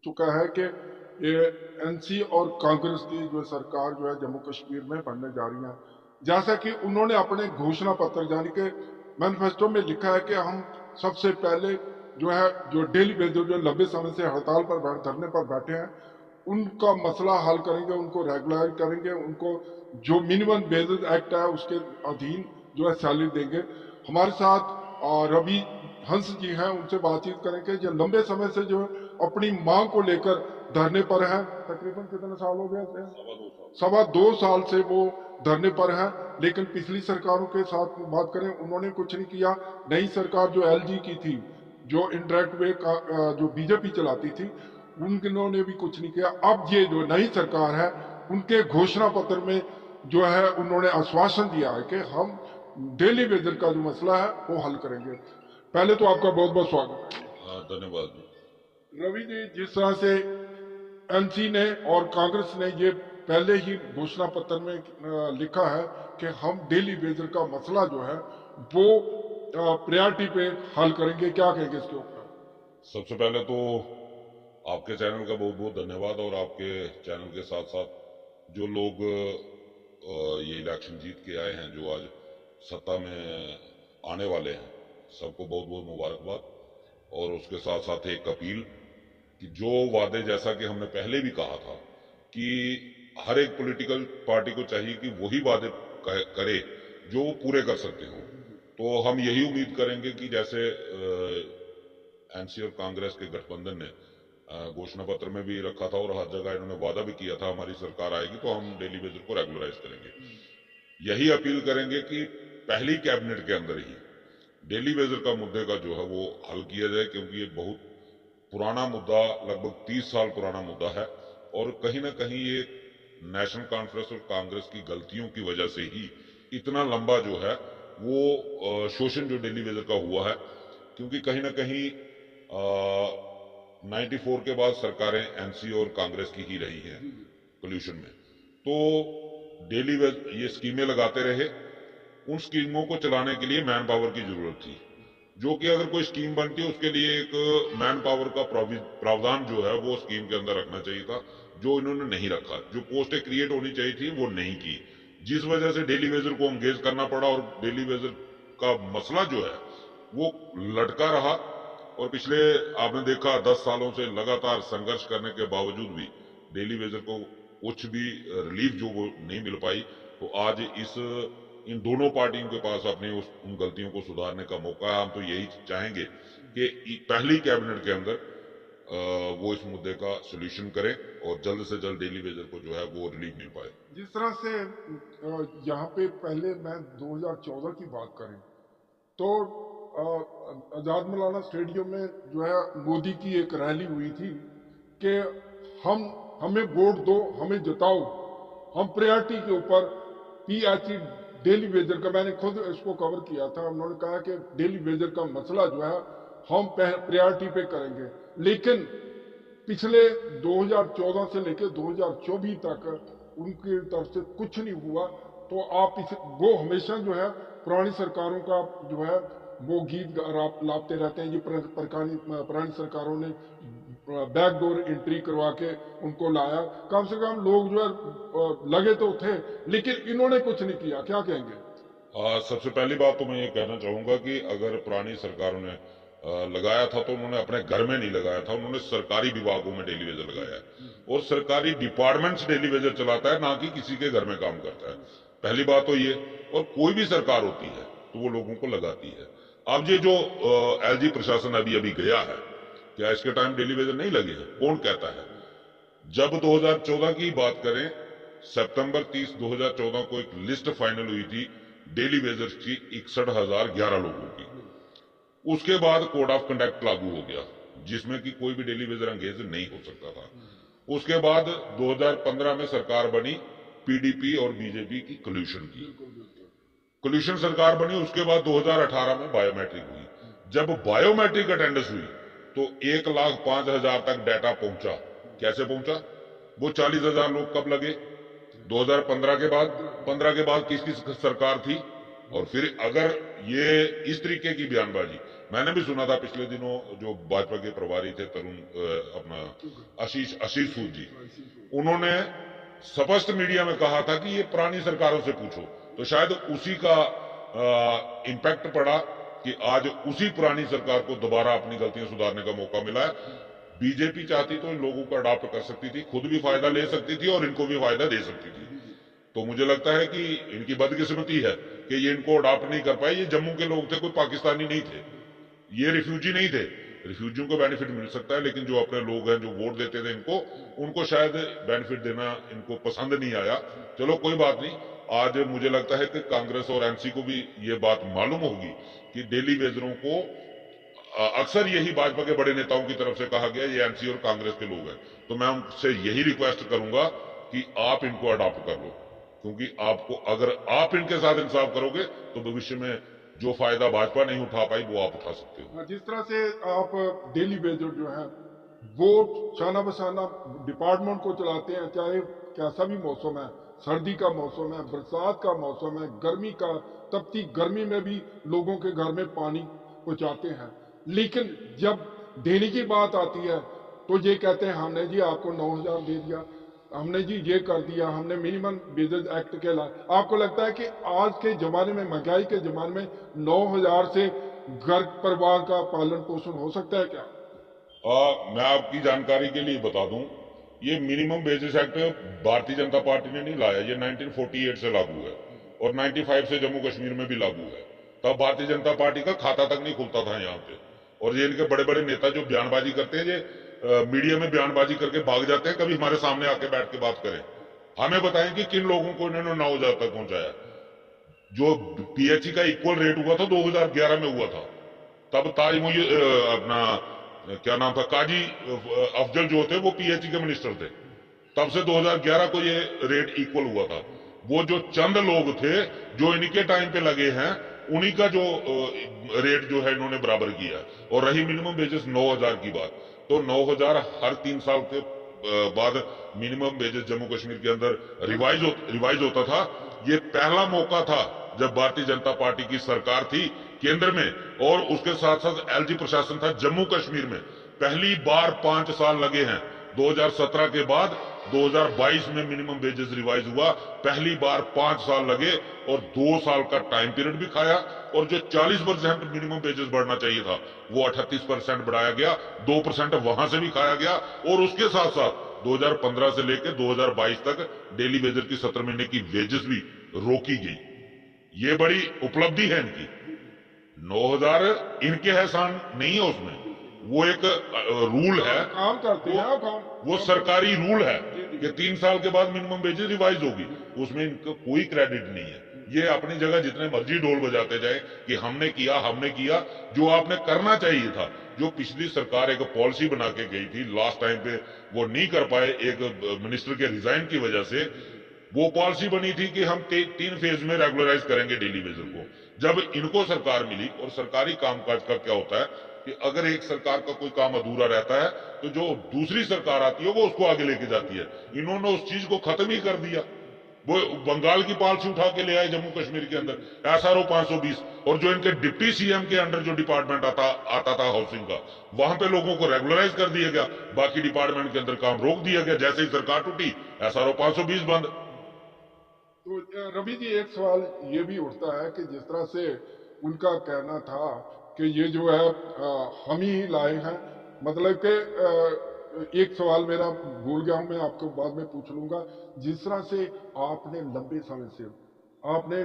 चुका है कि ये एनसी और कांग्रेस की जो सरकार जो है जम्मू कश्मीर में बनने जा रही है। जैसा कि उन्होंने अपने घोषणा पत्र यानी कि मैनिफेस्टो में लिखा है कि हम सबसे पहले जो है जो डेली बेसिस जो लंबे समय से हड़ताल पर धरने पर बैठे हैं उनका मसला हल करेंगे, उनको रेगुलर करेंगे, उनको जो मिनिमम बेसिस एक्ट है उसके अधीन जो है सैलरी देंगे। हमारे साथ रवि हंस जी हैं, उनसे बातचीत करेंगे जो लंबे समय से जो अपनी मांग को लेकर धरने पर है। तकरीबन कितने साल हो गए थे? 2.25 साल से वो धरने पर है। लेकिन पिछली सरकारों के साथ बात करें उन्होंने कुछ नहीं किया। नई सरकार जो एलजी की थी, जो इंडायरेक्ट वे का जो बीजेपी चलाती थी, उन्होंने भी कुछ नहीं किया। अब ये जो नई सरकार है उनके घोषणा पत्र में जो है उन्होंने आश्वासन दिया है कि हम डेली वेजर का जो मसला है वो हल करेंगे। पहले तो आपका बहुत बहुत स्वागत है। धन्यवाद रवि जी, जिस तरह से एनसी ने और कांग्रेस ने ये पहले ही घोषणा पत्र में लिखा है कि हम डेली वेजर का मसला जो है वो प्रायोरिटी पे हल करेंगे, क्या कहेंगे इसके ऊपर? सबसे पहले तो आपके चैनल का बहुत बहुत धन्यवाद और आपके चैनल के साथ साथ जो लोग ये इलेक्शन जीत के आए हैं, जो आज सत्ता में आने वाले हैं, सबको बहुत बहुत मुबारकबाद। और उसके साथ साथ एक अपील कि जो वादे, जैसा कि हमने पहले भी कहा था कि हर एक पॉलिटिकल पार्टी को चाहिए कि वही वादे करे जो वो पूरे कर सकते हो। तो हम यही उम्मीद करेंगे कि जैसे एनसी और कांग्रेस के गठबंधन ने घोषणा पत्र में भी रखा था और हर जगह इन्होंने वादा भी किया था हमारी सरकार आएगी तो हम डेली वेजर को रेगुलराइज करेंगे। यही अपील करेंगे कि पहली कैबिनेट के अंदर ही डेली वेजर का मुद्दे का जो है वो हल किया जाए, क्योंकि ये बहुत पुराना मुद्दा, लगभग 30 साल पुराना मुद्दा है और कहीं ना कहीं ये नेशनल कॉन्फ्रेंस और कांग्रेस की गलतियों की वजह से ही इतना लंबा जो है वो शोषण जो डेली वेजर का हुआ है। क्योंकि कहीं ना कहीं 94 के बाद सरकारें एनसी और कांग्रेस की ही रही हैं पोल्यूशन में, तो डेली वेज ये स्कीमें लगाते रहे। उन स्कीमों को चलाने के लिए मैन पावर की जरूरत थी, जो कि अगर कोई स्कीम बनती है उसके लिए एक मैन पावर का प्रावधान जो है वो स्कीम के अंदर रखना चाहिए था, जो इन्होंने नहीं रखा। जो पोस्टें क्रिएट होनी चाहिए थी वो नहीं की, जिस वजह से डेली वेजर को एंगेज करना पड़ा और डेली वेजर का मसला जो है वो लटका रहा। और पिछले आपने देखा 10 सालों से लगातार संघर्ष करने के बावजूद भी डेली वेजर को कुछ भी रिलीफ जो वो नहीं मिल पाई। तो आज इन दोनों पार्टियों के पास अपनी उन गलतियों को सुधारने का मौका है। हम तो यही चाहेंगे कि पहली कैबिनेट के अंदर वो इस मुद्दे का सोल्यूशन करें और जल्द से जल्द डेली वेजर को जो है वो रिलीफ मिल पाए। जिस तरह से यहाँ पे पहले मैं 2014 की बात करें तो आजाद मौलाना स्टेडियम में जो है मोदी की एक रैली हुई थी कि हमें वोट दो, हमें जिताओ, हम प्रायोरिटी के ऊपर पीएचई डेली वेजर का, मैंने खुद इसको कवर किया था, उन्होंने कहा कि डेली वेजर का मसला जो है हम प्रायोरिटी पे करेंगे। लेकिन पिछले 2014 से लेकर 2024 तक उनकी तरफ से कुछ नहीं हुआ। तो आप वो हमेशा जो है पुरानी सरकारों का जो है वो गीत लाते रहते हैं। ये पुरानी सरकारों ने बैकडोर एंट्री करवा के उनको लाया। कम से कम लोग जो है लगे तो थे, लेकिन इन्होंने कुछ नहीं किया। क्या कहेंगे? सबसे पहली बात तो मैं ये कहना चाहूंगा कि अगर पुरानी सरकारों ने लगाया था तो उन्होंने अपने घर में नहीं लगाया था, उन्होंने सरकारी विभागों में डेली वेजर लगाया है और सरकारी डिपार्टमेंट्स डेली वेजर चलाता है, ना कि किसी के घर में काम करता है। पहली बात तो ये। और कोई भी सरकार होती है तो वो लोगों को लगाती है। अब ये जो एलजी प्रशासन अभी गया है, क्या इसके टाइम डेली वेजर नहीं लगे हैं? कौन कहता है? जब 2014 की बात करें, सितंबर 30 2014 को एक लिस्ट फाइनल हुई थी डेली वेजर्स की 61,011 लोगों की। उसके बाद कोड ऑफ कंडक्ट लागू हो गया जिसमें कि कोई भी डेली वेजर एंगेज नहीं हो सकता था। उसके बाद 2015 में सरकार बनी पीडीपी और बीजेपी की कोल्यूशन सरकार बनी। उसके बाद 2018 में बायोमेट्रिक हुई। जब बायोमेट्रिक अटेंडेंस हुई तो 1,05,000 तक डाटा पहुंचा। कैसे पहुंचा? वो 40,000 लोग कब लगे? 2015 के बाद। 15 के बाद किसकी सरकार थी? और फिर अगर ये इस तरीके की बयानबाजी मैंने भी सुना था पिछले दिनों जो भाजपा के प्रभारी थे अपना आशीष सूद जी, उन्होंने स्पष्ट मीडिया में कहा था कि ये पुरानी सरकारों से पूछो। तो शायद उसी का इम्पैक्ट पड़ा कि आज उसी पुरानी सरकार को दोबारा अपनी गलतियां सुधारने का मौका मिला है। बीजेपी चाहती तो इन लोगों को अडॉप्ट कर सकती थी, खुद भी फायदा ले सकती थी और इनको भी फायदा दे सकती थी। तो मुझे लगता है कि इनकी बदकिस्मती है कि ये इनको अडॉप्ट नहीं कर पाए। ये जम्मू के लोग थे, कोई पाकिस्तानी नहीं थे, ये रिफ्यूजी नहीं थे। रिफ्यूजियों को बेनिफिट मिल सकता है, लेकिन जो अपने लोग हैं जो वोट देते थे इनको, उनको शायद बेनिफिट देना इनको पसंद नहीं आया। चलो कोई बात नहीं, आज मुझे लगता है कि कांग्रेस और एनसी को भी ये बात मालूम होगी कि डेली वेजरों को अक्सर यही भाजपा के बड़े नेताओं की तरफ से कहा गया ये एनसी और कांग्रेस के लोग हैं। तो मैं उनसे यही रिक्वेस्ट करूंगा कि आप इनको अडॉप्ट कर लो, क्योंकि आपको अगर आप इनके साथ इंसाफ करोगे तो भविष्य में जो फायदा भाजपा नहीं उठा पाई वो आप उठा सकते हो। जिस तरह से आप डेली वेजर जो है वो शाना बशाना डिपार्टमेंट को चलाते हैं, चाहे कैसा भी मौसम है, सर्दी का मौसम है, बरसात का मौसम है, गर्मी का, तपती गर्मी में भी लोगों के घर में पानी पहुंचाते हैं। लेकिन जब देने की बात आती है तो ये कहते हैं हमने जी आपको 9,000 दे दिया, हमने जी ये कर दिया, हमने मिनिमम वेजेस एक्ट के ला। आपको लगता है कि आज के जमाने में, महंगाई के जमाने में 9,000 से घर परिवार का पालन पोषण हो सकता है क्या? मैं आपकी जानकारी के लिए बता दूं, ये minimum wages act Bharatiya Janata party ने नहीं लाया, ये 1948 से लागू है और 95 से जम्मू कश्मीर में भी लागू है। तब भारतीय जनता पार्टी का खाता तक नहीं खुलता था यहाँ पे। और ये इनके बड़े बड़े नेता जो बयानबाजी करते हैं, ये मीडिया में बयानबाजी करके भाग जाते हैं, कभी हमारे सामने आके बैठ के बात करें, हमें बताएं कि किन लोगों को इन्होंने 9,000 तक पहुंचाया। जो पीएचई का इक्वल रेट हुआ था 2011 में हुआ था, तब अपना क्या नाम था, काजी अफजल जो थे वो पीएचई के मिनिस्टर थे, तब से 2011 को ये रेट इक्वल हुआ था। वो जो चंद लोग थे जो इनके टाइम पे लगे हैं, उन्हीं का जो रेट जो है इन्होंने बराबर किया। और रही मिनिमम वेजेस 9,000 की बात, तो 9,000 हर 3 साल के बाद मिनिमम वेजेस जम्मू कश्मीर के अंदर रिवाइज होता था। ये पहला मौका था जब भारतीय जनता पार्टी की सरकार थी केंद्र में, और उसके साथ साथ एलजी प्रशासन था जम्मू कश्मीर में। पहली बार 5 साल लगे हैं, 2017 के बाद 2022 में मिनिमम वेजेस रिवाइज हुआ, पहली बार 5 साल लगे और 2 साल का टाइम पीरियड भी खाया। और जो 40% मिनिमम वेजेस बढ़ना चाहिए था वो 38% बढ़ाया गया, 2% वहां से भी खाया गया। और उसके साथ साथ 2015 से लेकर 2022 तक डेली वेजर की 17 महीने की वेजेस भी रोकी गई। ये बड़ी उपलब्धि है इनकी। 9,000 इनके एहसान नहीं है, उसमें वो एक रूल है, काम करते हैं वो सरकारी रूल है कि 3 साल के बाद मिनिमम वेजेस रिवाइज होगी, उसमें इनका कोई क्रेडिट नहीं है। ये अपनी जगह जितने मर्जी ढोल बजाते जाए कि हमने किया। जो आपने करना चाहिए था, जो पिछली सरकार एक पॉलिसी बना के गई थी लास्ट टाइम पे, वो नहीं कर पाए एक मिनिस्टर के रिजाइन की वजह से। वो पॉलिसी बनी थी कि हम 3 फेज में रेगुलराइज करेंगे डेली वेजर को। जब इनको सरकार मिली, और सरकारी कामकाज का क्या होता है कि अगर एक सरकार का कोई काम अधूरा रहता है तो जो दूसरी सरकार आती है वो उसको आगे लेके जाती है। इन्होंने उस चीज को खत्म ही कर दिया। वो बंगाल की पॉलिसी उठा के ले आए जम्मू कश्मीर के अंदर एसआरओ 520, और जो इनके डिप्टी सीएम के अंडर जो डिपार्टमेंट आता था हाउसिंग का, वहां पे लोगों को रेगुलराइज कर दिया गया, बाकी डिपार्टमेंट के अंदर काम रोक दिया गया। जैसे ही सरकार टूटी, एसआरओ 520 बंद। तो रवि जी, एक सवाल ये भी उठता है कि जिस तरह से उनका कहना था कि ये जो है हम ही लाए हैं, मतलब कि एक सवाल मेरा भूल गया हूं, मैं आपको बाद में पूछ लूंगा। जिस तरह से आपने लंबे समय से आपने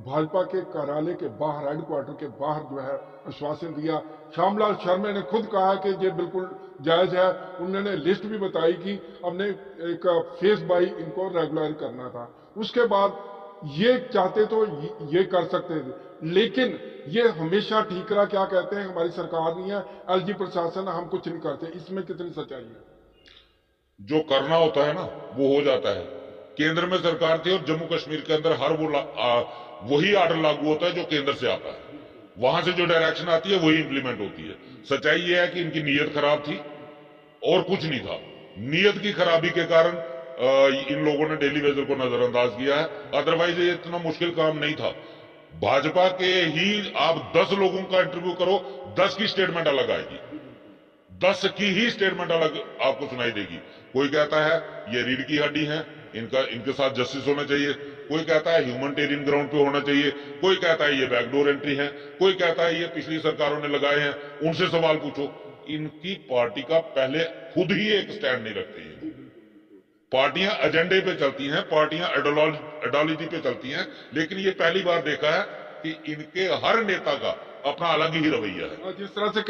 भाजपा के कार्यालय के बाहर, हेडक्वार्टर के बाहर जो है आश्वासन दिया, श्यामलाल शर्मा ने खुद कहा कि ये बिल्कुल जायज है। उन्होंने लिस्ट भी बताई कि हमने एक फेस बाई इनको रेगुलर करना था। उसके बाद ये चाहते तो ये कर सकते थे, लेकिन ये हमेशा ठीकरा क्या कहते हैं, हमारी सरकार नहीं है, एलजी प्रशासन, हम कुछ नहीं करते। इसमें कितनी सच्चाई है? जो करना होता है ना वो हो जाता है। केंद्र में सरकार थी और जम्मू कश्मीर के अंदर हर वही आर्डर लागू होता है जो केंद्र से आता है। वहां से जो डायरेक्शन आती है वही इंप्लीमेंट होती है। सच्चाई ये है कि इनकी नीयत खराब थी और कुछ नहीं था। नीयत की खराबी के कारण इन लोगों ने डेली वेजर को नजरअंदाज किया है, अदरवाइज ये इतना मुश्किल काम नहीं था। भाजपा के ही आप 10 लोगों का इंटरव्यू करो, 10 की स्टेटमेंट अलग आएगी, 10 की ही स्टेटमेंट अलग आपको सुनाई देगी। कोई कहता है ये रीढ़ की हड्डी है, इनके साथ जस्टिस होना चाहिए, कोई कहता है ह्यूमैनिटेरियन ग्राउंड पे होना चाहिए, कोई कहता है ये बैकडोर एंट्री है, कोई कहता है ये पिछली सरकारों ने लगाए हैं, उनसे सवाल पूछो। इनकी पार्टी का पहले खुद ही एक स्टैंड नहीं रखती है। पार्टियां एजेंडे पे चलती हैं, पार्टियां आइडियोलॉजी पे चलती हैं, लेकिन ये पहली बार देखा है कि इनके हर नेता का अपना अलग ही रवैया है। जिस तरह से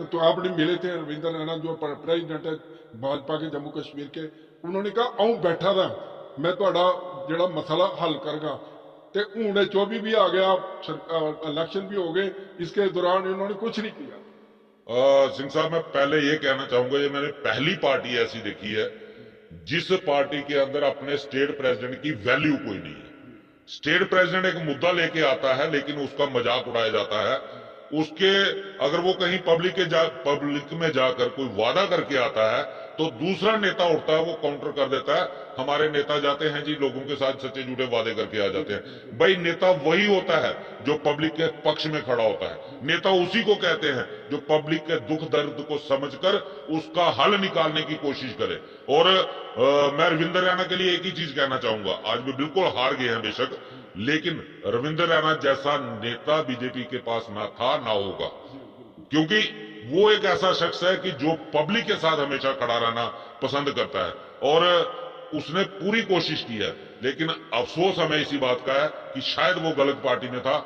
तो आपने मिले थे रविंद्र रैना जो प्रेसिडेंट है भाजपा के जम्मू कश्मीर के, उन्होंने कहा आऊं बैठा था मैं थोड़ा जड़ा मसला हल करगा, ते हूं जो भी आ गया, इलेक्शन भी हो गए, इसके दौरान इन्होंने कुछ नहीं किया। सिंह साहब, मैं पहले ये कहना चाहूंगा, ये मैंने पहली पार्टी ऐसी देखी है जिस पार्टी के अंदर अपने स्टेट प्रेसिडेंट की वैल्यू कोई नहीं है। स्टेट प्रेसिडेंट एक मुद्दा लेके आता है लेकिन उसका मजाक उड़ाया जाता है। उसके अगर वो कहीं पब्लिक में जाकर कोई वादा करके आता है तो दूसरा नेता उठता है, वो काउंटर कर देता है, हमारे नेता जाते हैं जी लोगों के साथ सच्चे झूठे वादे करके आ जाते हैं। भाई, नेता वही होता है जो पब्लिक के पक्ष में खड़ा होता है। नेता उसी को कहते हैं जो पब्लिक के दुख दर्द को समझकर उसका हल निकालने की कोशिश करे। और मैं रविंद्र रैना के लिए एक ही चीज कहना चाहूंगा, आज भी बिल्कुल हार गए हैं बेशक, लेकिन रविंद्र रैना जैसा नेता बीजेपी के पास ना था ना होगा, क्योंकि वो एक ऐसा शख्स है कि जो पब्लिक के साथ हमेशा खड़ा रहना पसंद करता है, और उसने पूरी कोशिश की है। लेकिन अफसोस हमें इसी बात का है कि शायद वो गलत पार्टी में था,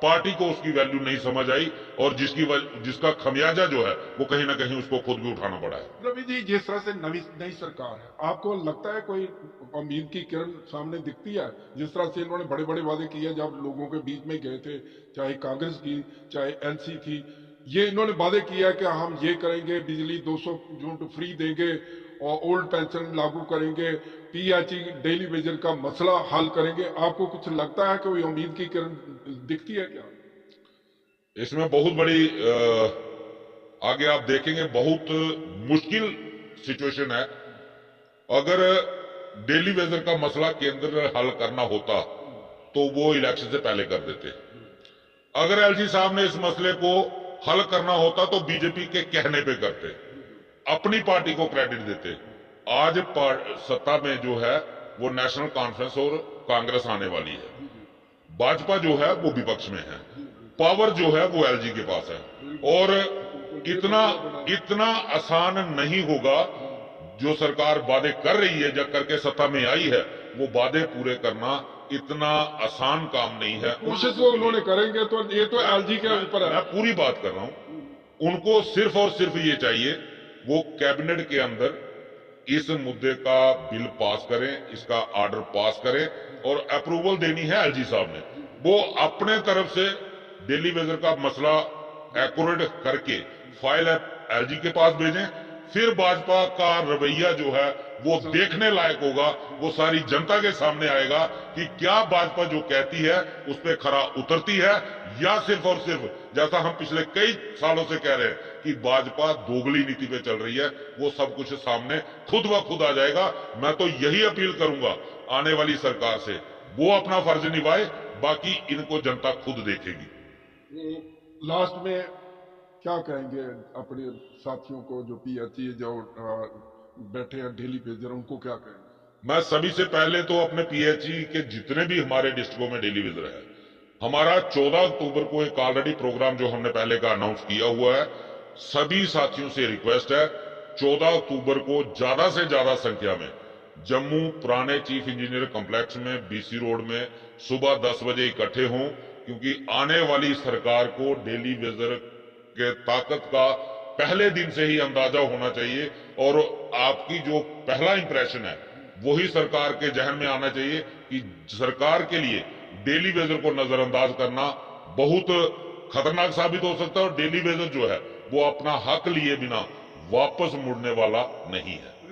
पार्टी को उसकी वैल्यू नहीं समझ आई, और जिसका खमियाजा जो है वो कहीं ना कहीं उसको खुद भी उठाना पड़ा है। रवि जी, जिस तरह से नई सरकार है, आपको लगता है कोई उम्मीद की किरण सामने दिखती है? जिस तरह से इन्होंने बड़े बड़े वादे किए जब लोगों के बीच में गए थे, चाहे कांग्रेस की चाहे एनसी थी, ये इन्होंने वादे किया कि हम ये करेंगे, बिजली 200 यूनिट फ्री देंगे और ओल्ड पेंशन लागू करेंगे, पीएचई डेली वेजर का मसला हल करेंगे। आपको कुछ लगता है कि कोई उम्मीद की किरण दिखती है क्या? इसमें बहुत बड़ी आगे आप देखेंगे बहुत मुश्किल सिचुएशन है। अगर डेली वेजर का मसला केंद्र हल करना होता तो वो इलेक्शन से पहले कर देते। अगर एलजी साहब ने इस मसले को हल करना होता तो बीजेपी के कहने पे करते, अपनी पार्टी को क्रेडिट देते। आज सत्ता में जो है वो नेशनल कॉन्फ्रेंस और कांग्रेस आने वाली है, भाजपा जो है वो विपक्ष में है, पावर जो है वो एलजी के पास है, और इतना आसान नहीं होगा। जो सरकार वादे कर रही है, जब करके सत्ता में आई है, वो वादे पूरे करना इतना आसान काम नहीं है। कोशिश वो उन्होंने करेंगे तो ये तो एलजी के ऊपर है। मैं पूरी बात कर रहा हूं, उनको सिर्फ और सिर्फ ये चाहिए वो कैबिनेट के अंदर इस मुद्दे का बिल पास करें, इसका ऑर्डर पास करें, और अप्रूवल देनी है एलजी साहब ने। वो अपने तरफ से डेली वेजर का मसला एक्यूरेट करके फाइल एलजी के पास भेजें, फिर भाजपा का रवैया जो है वो देखने लायक होगा, वो सारी जनता के सामने आएगा कि क्या भाजपा जो कहती है उस पर खरा उतरती है, या सिर्फ और सिर्फ जैसा हम पिछले कई सालों से कह रहे हैं कि भाजपा दोगली नीति पे चल रही है। वो सब कुछ सामने खुद ब खुद आ जाएगा। मैं तो यही अपील करूंगा आने वाली सरकार से, वो अपना फर्ज निभाए, बाकी इनको जनता खुद देखेगी। लास्ट में क्या कहेंगे अपने साथियों को जो पीएचई जो बैठे हैं डेली वेजर, उनको क्या कहेंगे? मैं सभी से पहले तो अपने पीएचई के जितने भी हमारे डिस्ट्रिक्टों में डेली वेजर है, हमारा 14 अक्टूबर को एक ऑलरेडी प्रोग्राम जो हमने पहले का अनाउंस किया हुआ है, सभी साथियों से रिक्वेस्ट है 14 अक्टूबर को ज्यादा से ज्यादा संख्या में जम्मू पुराने चीफ इंजीनियर कॉम्प्लेक्स में बीसी रोड में सुबह 10 बजे इकट्ठे हों, क्योंकि आने वाली सरकार को डेली वेजर के ताकत का पहले दिन से ही अंदाजा होना चाहिए, और आपकी जो पहला इंप्रेशन है वही सरकार के जहन में आना चाहिए कि सरकार के लिए डेली वेजर को नजरअंदाज करना बहुत खतरनाक साबित हो सकता है, और डेली वेजर जो है वो अपना हक लिए बिना वापस मुड़ने वाला नहीं है।